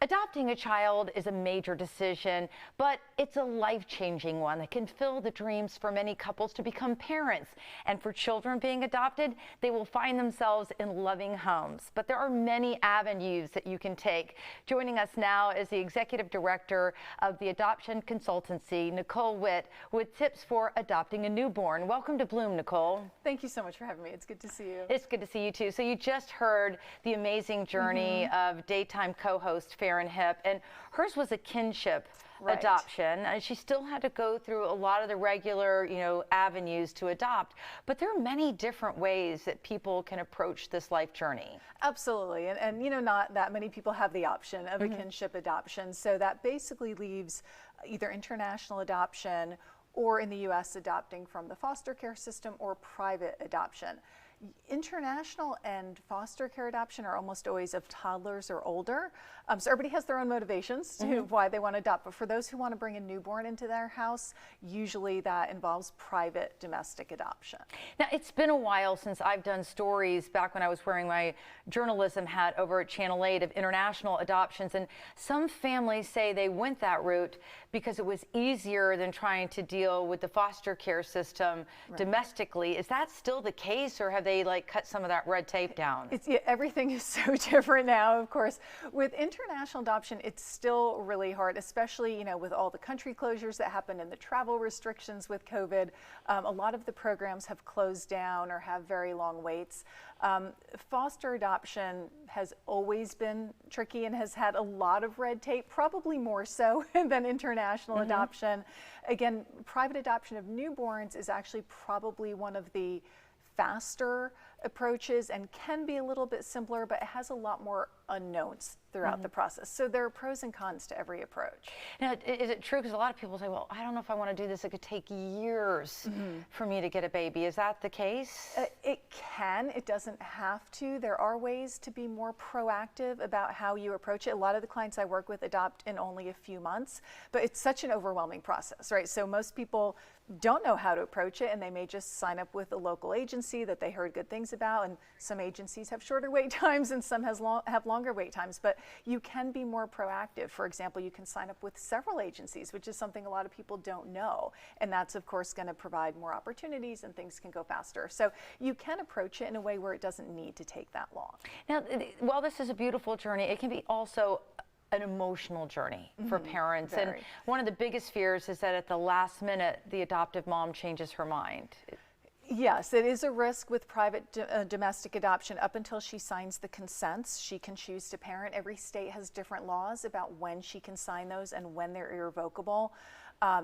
Adopting a child is a major decision, but it's a life-changing one that can fill the dreams for many couples to become parents. And for children being adopted, they will find themselves in loving homes. But there are many avenues that you can take. Joining us now is the Executive Director of the Adoption Consultancy, Nicole Witt, with tips for adopting a newborn. Welcome to Bloom, Nicole. Thank you so much for having me. It's good to see you. It's good to see you too. So you just heard the amazing journey of daytime co-host Farron Hip, and hers was a kinship adoption. She still had to go through a lot of the regular, avenues to adopt, but there are many different ways that people can approach this life journey. Absolutely, and not that many people have the option of a kinship adoption, so that basically leaves either international adoption or in the U.S. adopting from the foster care system or private adoption. International and foster care adoption are almost always of toddlers or older. So everybody has their own motivations to why they want to adopt. But for those who want to bring a newborn into their house, usually that involves private domestic adoption. Now, it's been a while since I've done stories back when I was wearing my journalism hat over at Channel 8 of international adoptions. And some families say they went that route because it was easier than trying to deal with the foster care system domestically. Is that still the case, or have they cut some of that red tape down? Everything is so different now, of course. With international adoption, it's still really hard, especially with all the country closures that happened and the travel restrictions with COVID. A lot of the programs have closed down or have very long waits. Foster adoption has always been tricky and has had a lot of red tape, probably more so than international adoption. Again, private adoption of newborns is actually probably one of the faster approaches and can be a little bit simpler, but it has a lot more unknowns throughout the process. So there are pros and cons to every approach. Now, is it true, because a lot of people say, well, I don't know if I want to do this, it could take years for me to get a baby. Is that the case? It can. It doesn't have to. There are ways to be more proactive about how you approach it. A lot of the clients I work with adopt in only a few months, but it's such an overwhelming process, right? So most people don't know how to approach it, and they may just sign up with a local agency that they heard good things about, and some agencies have shorter wait times and some have longer wait times, but you can be more proactive. For example, you can sign up with several agencies, which is something a lot of people don't know, and that's of course going to provide more opportunities and things can go faster. So you can approach it in a way where it doesn't need to take that long. Now, while this is a beautiful journey, it can be also an emotional journey for parents. Very. And one of the biggest fears is that at the last minute, the adoptive mom changes her mind. Yes, it is a risk with private domestic adoption. Up until she signs the consents, she can choose to parent. Every state has different laws about when she can sign those and when they're irrevocable.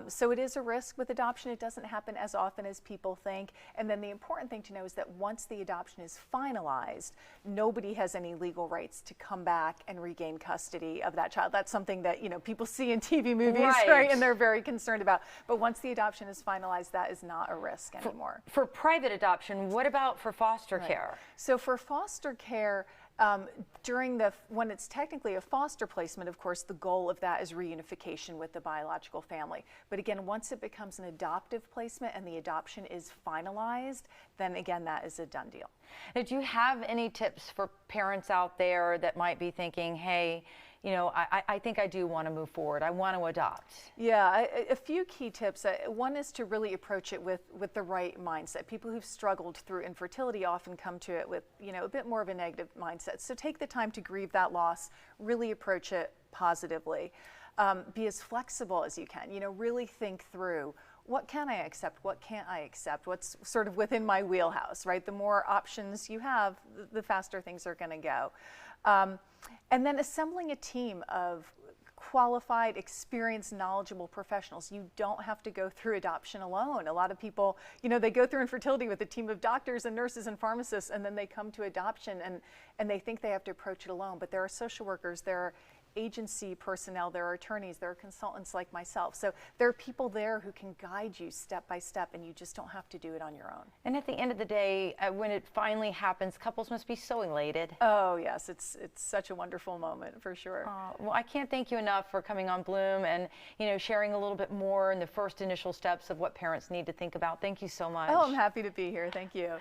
So it is a risk with adoption. It doesn't happen as often as people think. And then the important thing to know is that once the adoption is finalized, nobody has any legal rights to come back and regain custody of that child. That's something that people see in TV movies, right? And they're very concerned about. But once the adoption is finalized, that is not a risk anymore. For private adoption, what about for foster care? So for foster care, when it's technically a foster placement, of course, the goal of that is reunification with the biological family. But again, once it becomes an adoptive placement and the adoption is finalized, then again, that is a done deal. Now, do you have any tips for parents out there that might be thinking, hey, I think I do want to move forward. I want to adopt. Yeah, a few key tips. One is to really approach it with the right mindset. People who've struggled through infertility often come to it with, a bit more of a negative mindset. So take the time to grieve that loss, really approach it positively. Be as flexible as you can, really think through, what can I accept? What can't I accept? What's sort of within my wheelhouse, right? The more options you have, the faster things are going to go. And then assembling a team of qualified, experienced, knowledgeable professionals. You don't have to go through adoption alone. A lot of people, they go through infertility with a team of doctors and nurses and pharmacists, and then they come to adoption and they think they have to approach it alone. But there are social workers, there are agency personnel, there are attorneys, there are consultants like myself. So there are people there who can guide you step by step, and you just don't have to do it on your own. And at the end of the day, when it finally happens, couples must be so elated. Oh yes, it's such a wonderful moment for sure. Well, I can't thank you enough for coming on Bloom and sharing a little bit more in the first initial steps of what parents need to think about. Thank you so much. Oh, I'm happy to be here. Thank you.